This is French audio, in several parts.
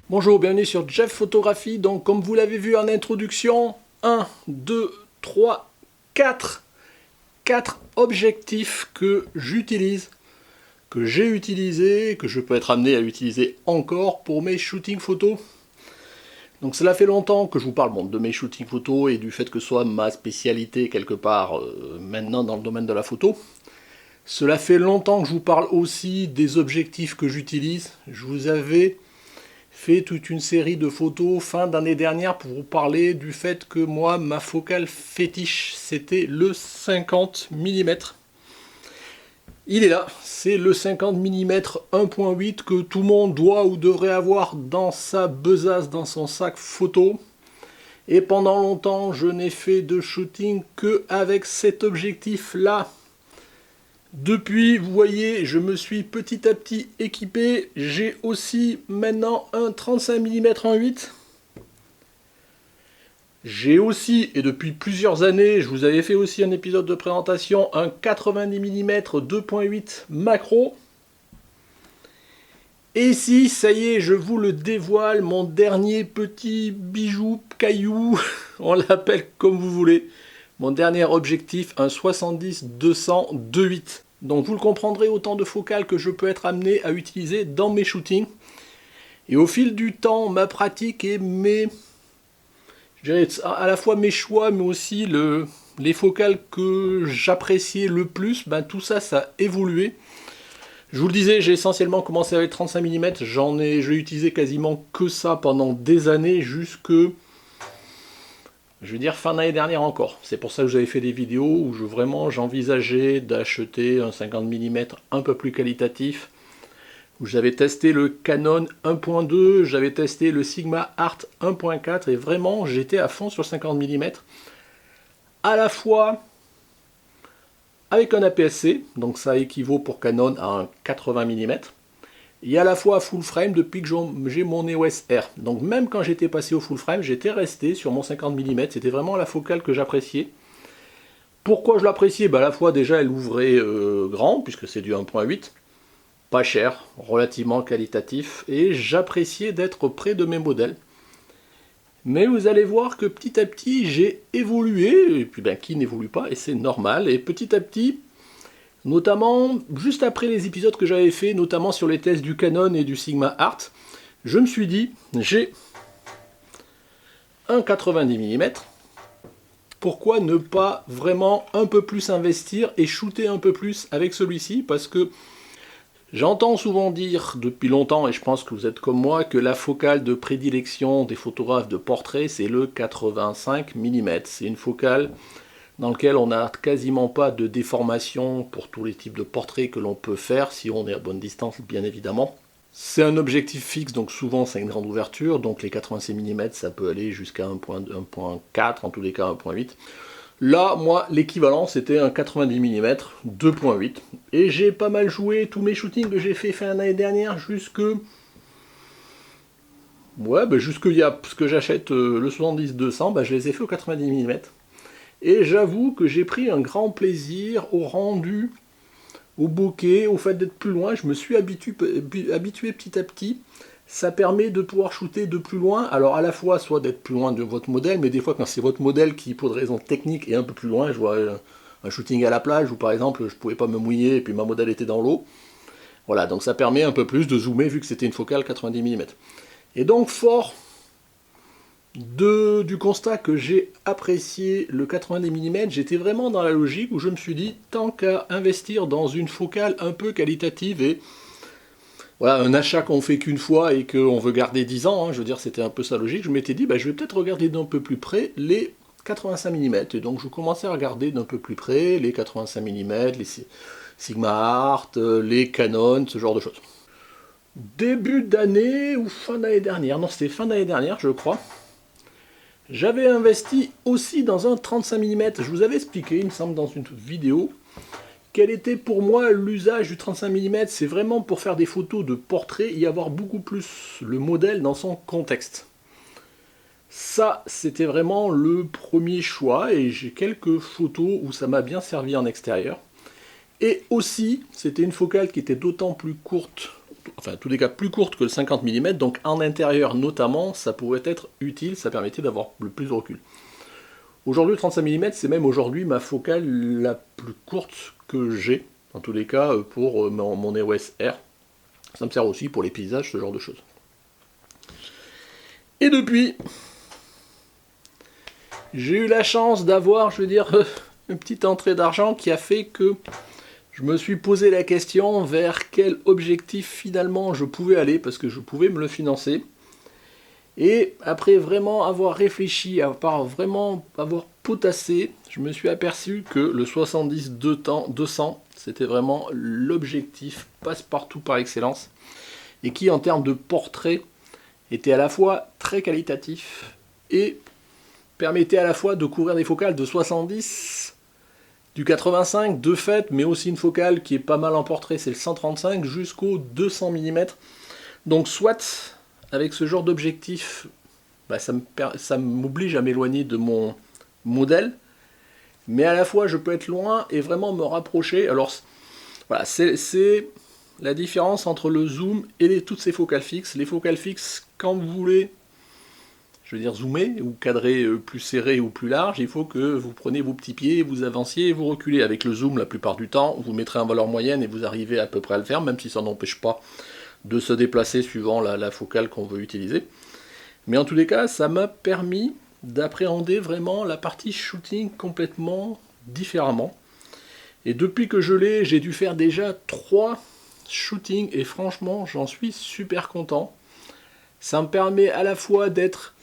Bonjour, bienvenue sur Jeff Photographie. Donc comme vous l'avez vu en introduction, 1, 2, 3, 4 objectifs que j'utilise, que j'ai utilisé, que je peux être amené à utiliser encore pour mes shootings photos. Donc cela fait longtemps que je vous parle de mes shootings photos et du fait que ce soit ma spécialité quelque part maintenant dans le domaine de la photo. Cela fait longtemps que je vous parle aussi des objectifs que j'utilise. Je vous avais fait toute une série de photos fin d'année dernière pour vous parler du fait que moi, ma focale fétiche, c'était le 50 mm. Il est là, c'est le 50 mm 1.8 que tout le monde doit ou devrait avoir dans sa besace, dans son sac photo. Et pendant longtemps, je n'ai fait de shooting que avec cet objectif-là. Depuis, vous voyez, je me suis petit à petit équipé. J'ai aussi maintenant un 35 mm 1.8. J'ai aussi, et depuis plusieurs années, je vous avais fait aussi un épisode de présentation, un 90 mm 2.8 macro. Et ici, ça y est, je vous le dévoile, mon dernier petit bijou, caillou, on l'appelle comme vous voulez. Mon dernier objectif, un 70-200 2.8. Donc vous le comprendrez, autant de focales que je peux être amené à utiliser dans mes shootings. Et au fil du temps, ma pratique et je dirais à la fois mes choix, mais aussi les focales que j'appréciais le plus, tout ça, ça a évolué. Je vous le disais, j'ai essentiellement commencé avec 35 mm, j'ai utilisé quasiment que ça pendant des années, jusque... je veux dire fin d'année dernière encore. C'est pour ça que j'avais fait des vidéos où j'envisageais d'acheter un 50 mm un peu plus qualitatif. Où j'avais testé le Canon 1.2, j'avais testé le Sigma Art 1.4 et vraiment j'étais à fond sur le 50 mm. À la fois avec un APS-C, donc ça équivaut pour Canon à un 80 mm. Et à la fois à full frame depuis que j'ai mon EOS R. Donc même quand j'étais passé au full frame, j'étais resté sur mon 50 mm. C'était vraiment la focale que j'appréciais. Pourquoi je l'appréciais? À la fois déjà elle ouvrait grand, puisque c'est du 1.8. Pas cher, relativement qualitatif. Et j'appréciais d'être près de mes modèles. Mais vous allez voir que petit à petit j'ai évolué. Et puis qui n'évolue pas, et c'est normal. Et petit à petit... notamment, juste après les épisodes que j'avais fait, notamment sur les tests du Canon et du Sigma Art, je me suis dit, j'ai un 90 mm, pourquoi ne pas vraiment un peu plus investir et shooter un peu plus avec celui-ci? Parce que j'entends souvent dire depuis longtemps, et je pense que vous êtes comme moi, que la focale de prédilection des photographes de portrait, c'est le 85 mm. C'est une focale dans lequel on n'a quasiment pas de déformation pour tous les types de portraits que l'on peut faire, si on est à bonne distance, bien évidemment. C'est un objectif fixe, donc souvent c'est une grande ouverture, donc les 86 mm, ça peut aller jusqu'à 1.4, en tous les cas 1.8. Là, moi, l'équivalent, c'était un 90 mm 2.8. Et j'ai pas mal joué tous mes shootings que j'ai fait fin d'année dernière, jusque... jusque il y a... parce que j'achète le 70-200, je les ai fait au 90 mm. Et j'avoue que j'ai pris un grand plaisir au rendu, au bokeh, au fait d'être plus loin. Je me suis habitué petit à petit. Ça permet de pouvoir shooter de plus loin. Alors à la fois, soit d'être plus loin de votre modèle, mais des fois quand c'est votre modèle qui, pour des raisons techniques, est un peu plus loin. Je vois un shooting à la plage où par exemple je ne pouvais pas me mouiller et puis ma modèle était dans l'eau. Voilà, donc ça permet un peu plus de zoomer vu que c'était une focale 90 mm. Et donc fort du constat que j'ai apprécié le 90 mm, j'étais vraiment dans la logique où je me suis dit, tant qu'à investir dans une focale un peu qualitative et voilà, un achat qu'on fait qu'une fois et qu'on veut garder 10 ans, je veux dire, c'était un peu sa logique, je m'étais dit, je vais peut-être regarder d'un peu plus près les 85 mm. Et donc je commençais à regarder d'un peu plus près les 85 mm, les Sigma Art, les Canon, ce genre de choses. Début d'année ou fin d'année dernière, non c'était fin d'année dernière je crois, j'avais investi aussi dans un 35 mm. Je vous avais expliqué, il me semble, dans une vidéo, quel était pour moi l'usage du 35 mm. C'est vraiment pour faire des photos de portrait et avoir beaucoup plus le modèle dans son contexte. Ça, c'était vraiment le premier choix et j'ai quelques photos où ça m'a bien servi en extérieur. Et aussi, c'était une focale qui était d'autant plus courte enfin en tous les cas plus courte que le 50 mm, donc en intérieur notamment, ça pourrait être utile, ça permettait d'avoir le plus de recul. Aujourd'hui, le 35 mm, c'est même aujourd'hui ma focale la plus courte que j'ai, en tous les cas pour mon EOS R. Ça me sert aussi pour les paysages, ce genre de choses. Et depuis, j'ai eu la chance d'avoir, je veux dire, une petite entrée d'argent qui a fait que je me suis posé la question vers quel objectif finalement je pouvais aller, parce que je pouvais me le financer. Et après vraiment avoir réfléchi, vraiment avoir potassé, je me suis aperçu que le 70-200, c'était vraiment l'objectif passe-partout par excellence, et qui en termes de portrait était à la fois très qualitatif et permettait à la fois de couvrir des focales de 70, du 85 de fait, mais aussi une focale qui est pas mal en portrait, c'est le 135 jusqu'au 200 mm. Donc soit avec ce genre d'objectif, ça m'oblige à m'éloigner de mon modèle, mais à la fois je peux être loin et vraiment me rapprocher. Alors voilà, c'est la différence entre le zoom et toutes ces focales fixes. Les focales fixes, quand vous voulez, je veux dire zoomer ou cadrer plus serré ou plus large, il faut que vous preniez vos petits pieds, vous avanciez et vous reculez. Avec le zoom, la plupart du temps, vous mettrez en valeur moyenne et vous arrivez à peu près à le faire, même si ça n'empêche pas de se déplacer suivant la focale qu'on veut utiliser. Mais en tous les cas, ça m'a permis d'appréhender vraiment la partie shooting complètement différemment. Et depuis que je l'ai, j'ai dû faire déjà 3 shootings et franchement, j'en suis super content. Ça me permet à la fois d'être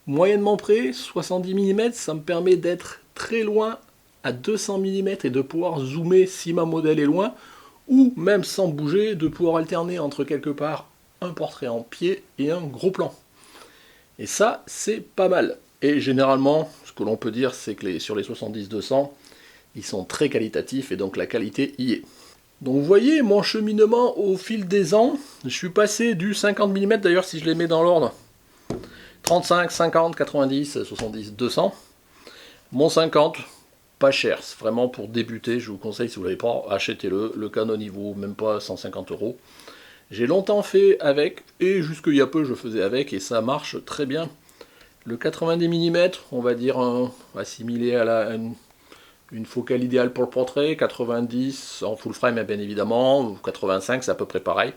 moyennement près, 70 mm, ça me permet d'être très loin à 200 mm et de pouvoir zoomer si ma modèle est loin, ou même sans bouger, de pouvoir alterner entre quelque part un portrait en pied et un gros plan. Et ça, c'est pas mal. Et généralement, ce que l'on peut dire, c'est que sur les 70-200, ils sont très qualitatifs et donc la qualité y est. Donc vous voyez mon cheminement au fil des ans. Je suis passé du 50 mm, d'ailleurs si je les mets dans l'ordre, 35, 50, 90, 70, 200. Mon 50, pas cher, c'est vraiment pour débuter, je vous conseille, si vous ne l'avez pas, achetez-le, le Canon il vaut même pas 150 €. J'ai longtemps fait avec, et jusqu'il y a peu je faisais avec, et ça marche très bien. Le 90 mm, on va dire assimilé à une focale idéale pour le portrait, 90 en full frame bien évidemment, 85 c'est à peu près pareil.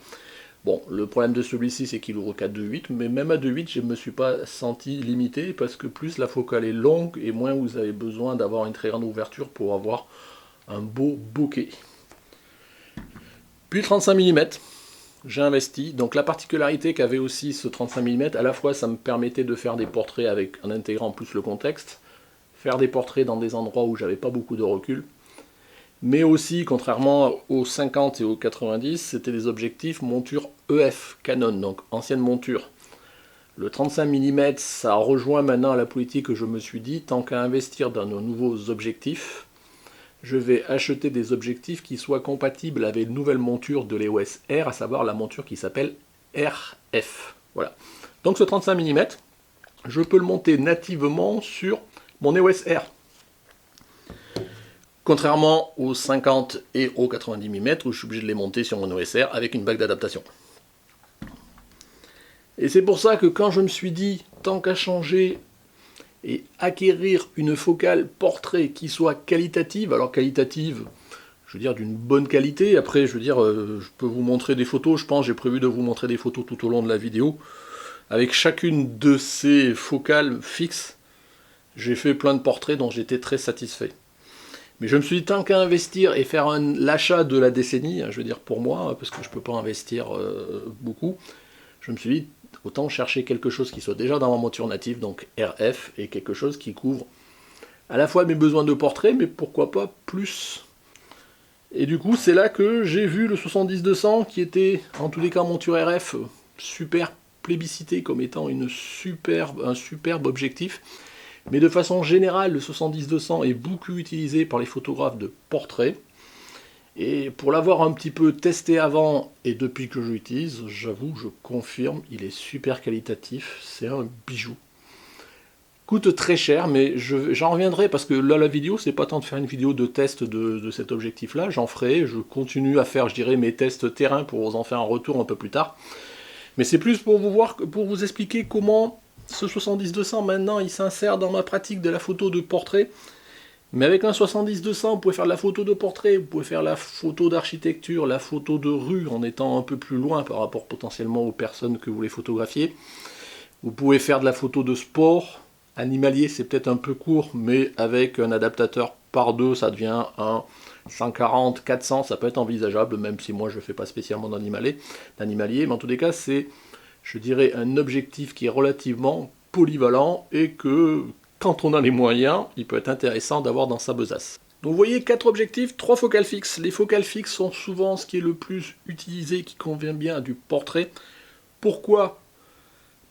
Bon, le problème de celui-ci, c'est qu'il ouvre qu'à 2.8, mais même à 2.8, je ne me suis pas senti limité, parce que plus la focale est longue, et moins vous avez besoin d'avoir une très grande ouverture pour avoir un beau bokeh. Puis 35 mm, j'ai investi. Donc la particularité qu'avait aussi ce 35 mm, à la fois ça me permettait de faire des portraits en intégrant plus le contexte, faire des portraits dans des endroits où j'avais pas beaucoup de recul, mais aussi, contrairement aux 50 et aux 90, c'était des objectifs monture EF Canon, donc ancienne monture. Le 35 mm, ça rejoint maintenant la politique que je me suis dit, tant qu'à investir dans nos nouveaux objectifs, je vais acheter des objectifs qui soient compatibles avec une nouvelle monture de l'EOS R, à savoir la monture qui s'appelle RF. Voilà. Donc ce 35 mm, je peux le monter nativement sur mon EOS R. Contrairement aux 50 et aux 90 mm où je suis obligé de les monter sur mon EOS R avec une bague d'adaptation. Et c'est pour ça que quand je me suis dit, tant qu'à changer et acquérir une focale portrait qui soit qualitative, alors qualitative, je veux dire d'une bonne qualité, après je veux dire, je peux vous montrer des photos, je pense, j'ai prévu de vous montrer des photos tout au long de la vidéo, avec chacune de ces focales fixes, j'ai fait plein de portraits dont j'étais très satisfait. Mais je me suis dit, tant qu'à investir et faire l'achat de la décennie, je veux dire pour moi, parce que je ne peux pas investir beaucoup, je me suis dit, autant chercher quelque chose qui soit déjà dans ma monture native, donc RF, et quelque chose qui couvre à la fois mes besoins de portrait, mais pourquoi pas plus. Et du coup, c'est là que j'ai vu le 70-200, qui était, en tous les cas, monture RF, super plébiscité comme étant un superbe objectif. Mais de façon générale, le 70-200 est beaucoup utilisé par les photographes de portrait. Et pour l'avoir un petit peu testé avant et depuis que je l'utilise, j'avoue, je confirme, il est super qualitatif, c'est un bijou. Coûte très cher, mais j'en reviendrai parce que là la vidéo c'est pas tant de faire une vidéo de test de cet objectif là, j'en ferai, je continue à faire je dirais mes tests terrain pour vous en faire un retour un peu plus tard. Mais c'est plus pour pour vous expliquer comment ce 70-200 maintenant il s'insère dans ma pratique de la photo de portrait. Mais avec un 70-200, vous pouvez faire de la photo de portrait, vous pouvez faire la photo d'architecture, la photo de rue en étant un peu plus loin par rapport potentiellement aux personnes que vous voulez photographier. Vous pouvez faire de la photo de sport, animalier c'est peut-être un peu court, mais avec un adaptateur par deux, ça devient un 140, 400, ça peut être envisageable, même si moi je ne fais pas spécialement d'animalier. Mais en tous les cas, c'est, je dirais, un objectif qui est relativement polyvalent et que, quand on a les moyens, il peut être intéressant d'avoir dans sa besace. Donc vous voyez, 4 objectifs, 3 focales fixes. Les focales fixes sont souvent ce qui est le plus utilisé, qui convient bien à du portrait. Pourquoi ?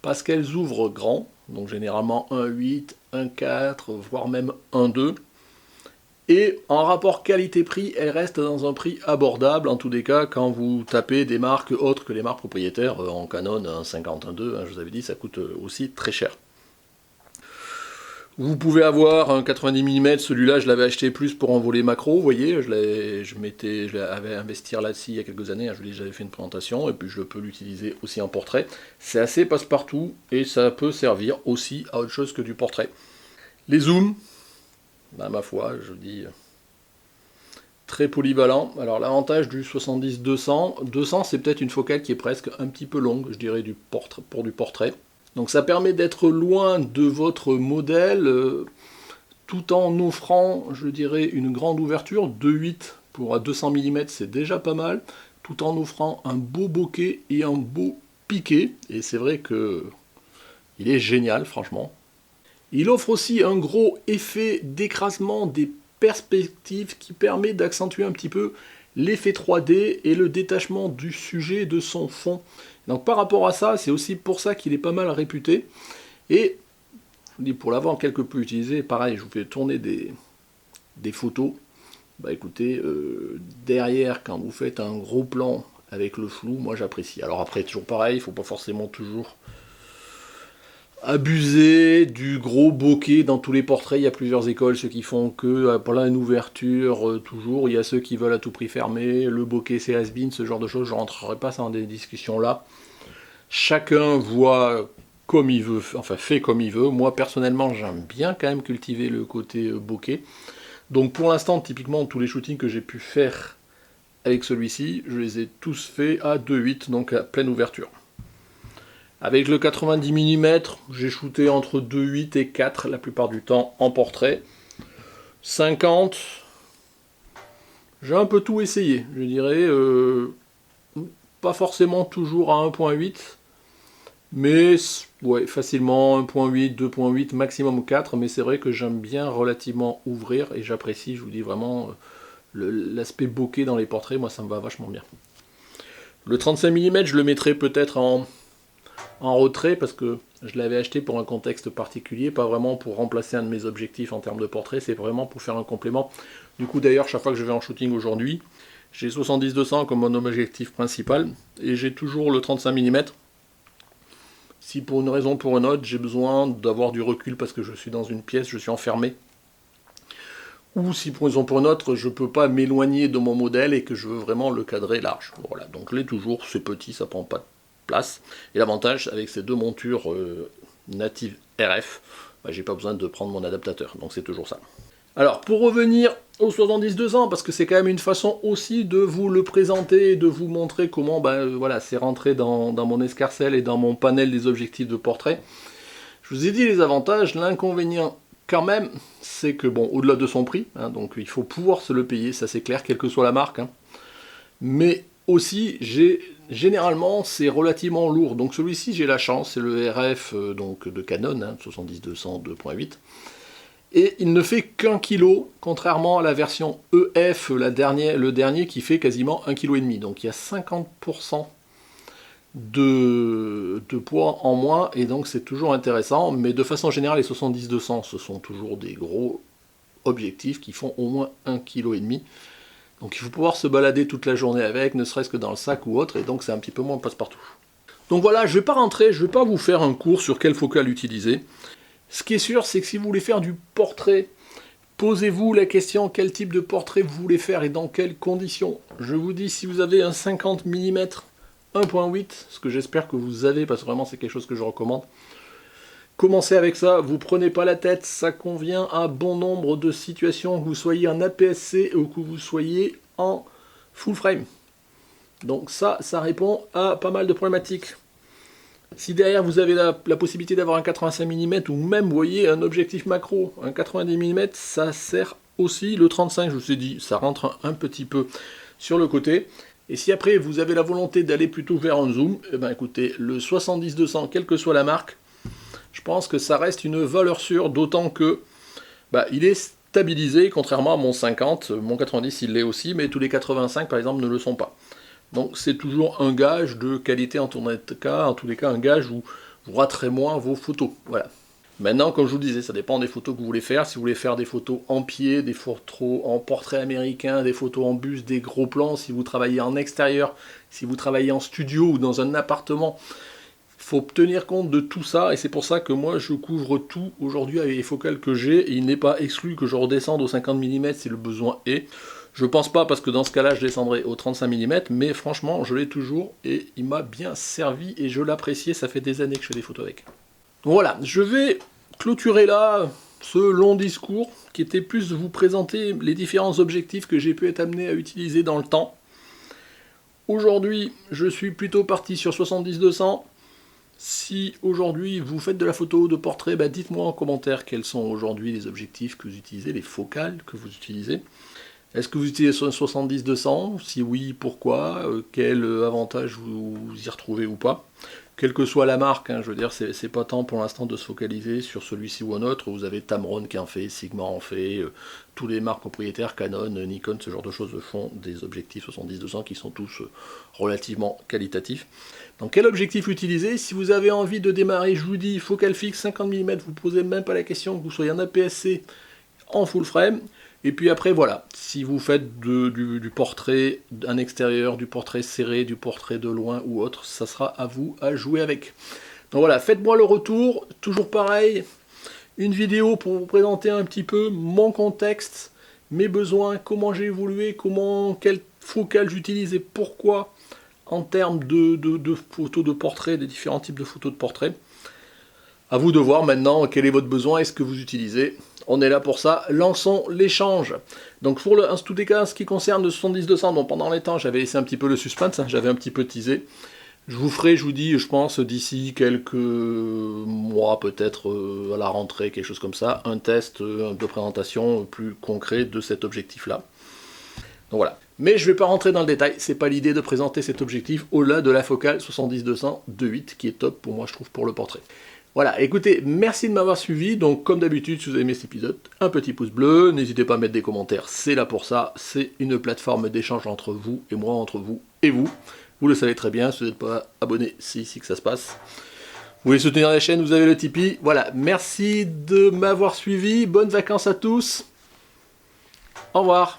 Parce qu'elles ouvrent grand, donc généralement 1.8, 1.4, voire même 1.2. Et en rapport qualité-prix, elles restent dans un prix abordable, en tous les cas, quand vous tapez des marques autres que les marques propriétaires, en Canon, un 50, 1.2, je vous avais dit, ça coûte aussi très cher. Vous pouvez avoir un 90 mm, celui-là je l'avais acheté plus pour envoler macro, vous voyez, je l'avais investi là-dessus il y a quelques années, j'avais fait une présentation, et puis je peux l'utiliser aussi en portrait. C'est assez passe-partout, et ça peut servir aussi à autre chose que du portrait. Les zooms, ben, ma foi, je dis, très polyvalent. Alors l'avantage du 70-200, 200 c'est peut-être une focale qui est presque un petit peu longue, je dirais, pour du portrait. Donc ça permet d'être loin de votre modèle, tout en offrant, je dirais, une grande ouverture, 2.8 pour à 200 mm, c'est déjà pas mal, tout en offrant un beau bokeh et un beau piqué, et c'est vrai que il est génial, franchement. Il offre aussi un gros effet d'écrasement des perspectives qui permet d'accentuer un petit peu l'effet 3D et le détachement du sujet de son fond. Donc par rapport à ça, c'est aussi pour ça qu'il est pas mal réputé. Et je vous dis, pour l'avoir quelque peu utilisé, pareil, je vous fais tourner des photos. Bah écoutez, derrière, quand vous faites un gros plan avec le flou, moi j'apprécie. Alors après, toujours pareil, il ne faut pas forcément toujours abuser du gros bokeh dans tous les portraits. Il y a plusieurs écoles, ceux qui font que plein d'ouverture, toujours. Il y a ceux qui veulent à tout prix fermer, le bokeh c'est has-been, ce genre de choses. Je ne rentrerai pas dans des discussions là. Chacun voit comme il veut, enfin fait comme il veut. Moi personnellement j'aime bien quand même cultiver le côté bokeh. Donc pour l'instant, typiquement tous les shootings que j'ai pu faire avec celui-ci, je les ai tous faits à 2.8, donc à pleine ouverture. Avec le 90 mm, j'ai shooté entre 2.8 et 4 la plupart du temps en portrait. 50, j'ai un peu tout essayé, je dirais. Pas forcément toujours à 1.8, mais ouais, facilement 1.8, 2.8, maximum 4. Mais c'est vrai que j'aime bien relativement ouvrir et j'apprécie, je vous dis vraiment, l'aspect bokeh dans les portraits, moi ça me va vachement bien. Le 35 mm, je le mettrai peut-être en retrait parce que je l'avais acheté pour un contexte particulier, pas vraiment pour remplacer un de mes objectifs en termes de portrait, c'est vraiment pour faire un complément. Du coup d'ailleurs, chaque fois que je vais en shooting aujourd'hui, j'ai 70-200 comme mon objectif principal et j'ai toujours le 35 mm. Si pour une raison ou pour une autre, j'ai besoin d'avoir du recul parce que je suis dans une pièce, je suis enfermé, ou si pour une raison ou pour une autre, je ne peux pas m'éloigner de mon modèle et que je veux vraiment le cadrer large. Voilà, donc je l'ai toujours, c'est petit, ça prend pas de place. Et l'avantage avec ces deux montures natives RF, bah, j'ai pas besoin de prendre mon adaptateur, donc c'est toujours ça. Alors pour revenir au 70-200, parce que c'est quand même une façon aussi de vous le présenter et de vous montrer comment voilà, c'est rentré dans mon escarcelle et dans mon panel des objectifs de portrait. Je vous ai dit les avantages, l'inconvénient quand même, c'est que bon, au-delà de son prix, hein, donc il faut pouvoir se le payer, ça c'est clair, quelle que soit la marque, hein, mais aussi, généralement, c'est relativement lourd. Donc celui-ci, j'ai la chance, c'est le RF donc de Canon, hein, 70-200 2.8. Et il ne fait qu'1 kg, contrairement à la version EF, le dernier qui fait quasiment 1,5 kg. Donc il y a 50% de poids en moins, et donc c'est toujours intéressant. Mais de façon générale, les 70-200, ce sont toujours des gros objectifs qui font au moins 1,5 kg. Donc il faut pouvoir se balader toute la journée avec, ne serait-ce que dans le sac ou autre, et donc c'est un petit peu moins passe-partout. Donc voilà, je ne vais pas rentrer, je ne vais pas vous faire un cours sur quelle focale utiliser. Ce qui est sûr, c'est que si vous voulez faire du portrait, posez-vous la question quel type de portrait vous voulez faire et dans quelles conditions. Je vous dis, si vous avez un 50 mm 1.8, ce que j'espère que vous avez, parce que vraiment c'est quelque chose que je recommande, commencez avec ça, vous prenez pas la tête, ça convient à bon nombre de situations, que vous soyez en APS-C ou que vous soyez en full frame. Donc ça répond à pas mal de problématiques. Si derrière vous avez la possibilité d'avoir un 85 mm ou même, vous voyez, un objectif macro, un 90 mm, ça sert aussi. Le 35, je vous ai dit, ça rentre un petit peu sur le côté. Et si après vous avez la volonté d'aller plutôt vers un zoom, eh ben écoutez, le 70-200, quelle que soit la marque, je pense que ça reste une valeur sûre, d'autant que il est stabilisé, contrairement à mon 50, mon 90 il l'est aussi, mais tous les 85 par exemple ne le sont pas. Donc c'est toujours un gage de qualité en tous les cas un gage où vous raterez moins vos photos. Voilà. Maintenant, comme je vous le disais, ça dépend des photos que vous voulez faire. Si vous voulez faire des photos en pied, des photos en portrait américain, des photos en bus, des gros plans, si vous travaillez en extérieur, si vous travaillez en studio ou dans un appartement, il faut tenir compte de tout ça, et c'est pour ça que moi je couvre tout aujourd'hui avec les focales que j'ai, et il n'est pas exclu que je redescende au 50 mm si le besoin est. Je pense pas, parce que dans ce cas-là, je descendrai au 35 mm, mais franchement, je l'ai toujours, et il m'a bien servi, et je l'appréciais, ça fait des années que je fais des photos avec. Donc voilà, je vais clôturer là ce long discours, qui était plus de vous présenter les différents objectifs que j'ai pu être amené à utiliser dans le temps. Aujourd'hui, je suis plutôt parti sur 70-200. Si aujourd'hui vous faites de la photo de portrait, dites-moi en commentaire quels sont aujourd'hui les objectifs que vous utilisez, les focales que vous utilisez. Est-ce que vous utilisez un 70-200 ? Si oui, pourquoi ? Quel avantage vous y retrouvez ou pas ? Quelle que soit la marque, je veux dire, c'est pas temps pour l'instant de se focaliser sur celui-ci ou un autre. Vous avez Tamron qui en fait, Sigma en fait, tous les marques propriétaires, Canon, Nikon, ce genre de choses font des objectifs 70-200 qui sont tous relativement qualitatifs. Donc quel objectif utiliser ? Si vous avez envie de démarrer, je vous dis, focale fixe 50 mm, vous ne posez même pas la question que vous soyez en APS-C, en full frame. Et puis après, voilà, si vous faites du portrait d'un extérieur, du portrait serré, du portrait de loin ou autre, ça sera à vous à jouer avec. Donc voilà, faites-moi le retour, toujours pareil, une vidéo pour vous présenter un petit peu mon contexte, mes besoins, comment j'ai évolué, quelle focale j'utilise et pourquoi, en termes de photos de portrait, des différents types de photos de portrait. À vous de voir maintenant quel est votre besoin et ce que vous utilisez. On est là pour ça, lançons l'échange. Donc en tous les cas, en ce qui concerne le 70-200, bon, pendant les temps j'avais laissé un petit peu le suspense, j'avais un petit peu teasé. Je vous ferai, je vous dis, je pense d'ici quelques mois, peut-être à la rentrée, quelque chose comme ça, un test de présentation plus concret de cet objectif-là. Donc voilà. Mais je ne vais pas rentrer dans le détail, c'est pas l'idée de présenter cet objectif au-delà de la focale 70-200 2.8 qui est top pour moi, je trouve, pour le portrait. Voilà, écoutez, merci de m'avoir suivi. Donc comme d'habitude, si vous avez aimé cet épisode, un petit pouce bleu, n'hésitez pas à mettre des commentaires, c'est là pour ça, c'est une plateforme d'échange entre vous et moi, entre vous et vous. Vous le savez très bien, si vous n'êtes pas abonné, c'est ici que ça se passe. Vous voulez soutenir la chaîne, vous avez le Tipeee. Voilà, merci de m'avoir suivi, bonnes vacances à tous. Au revoir.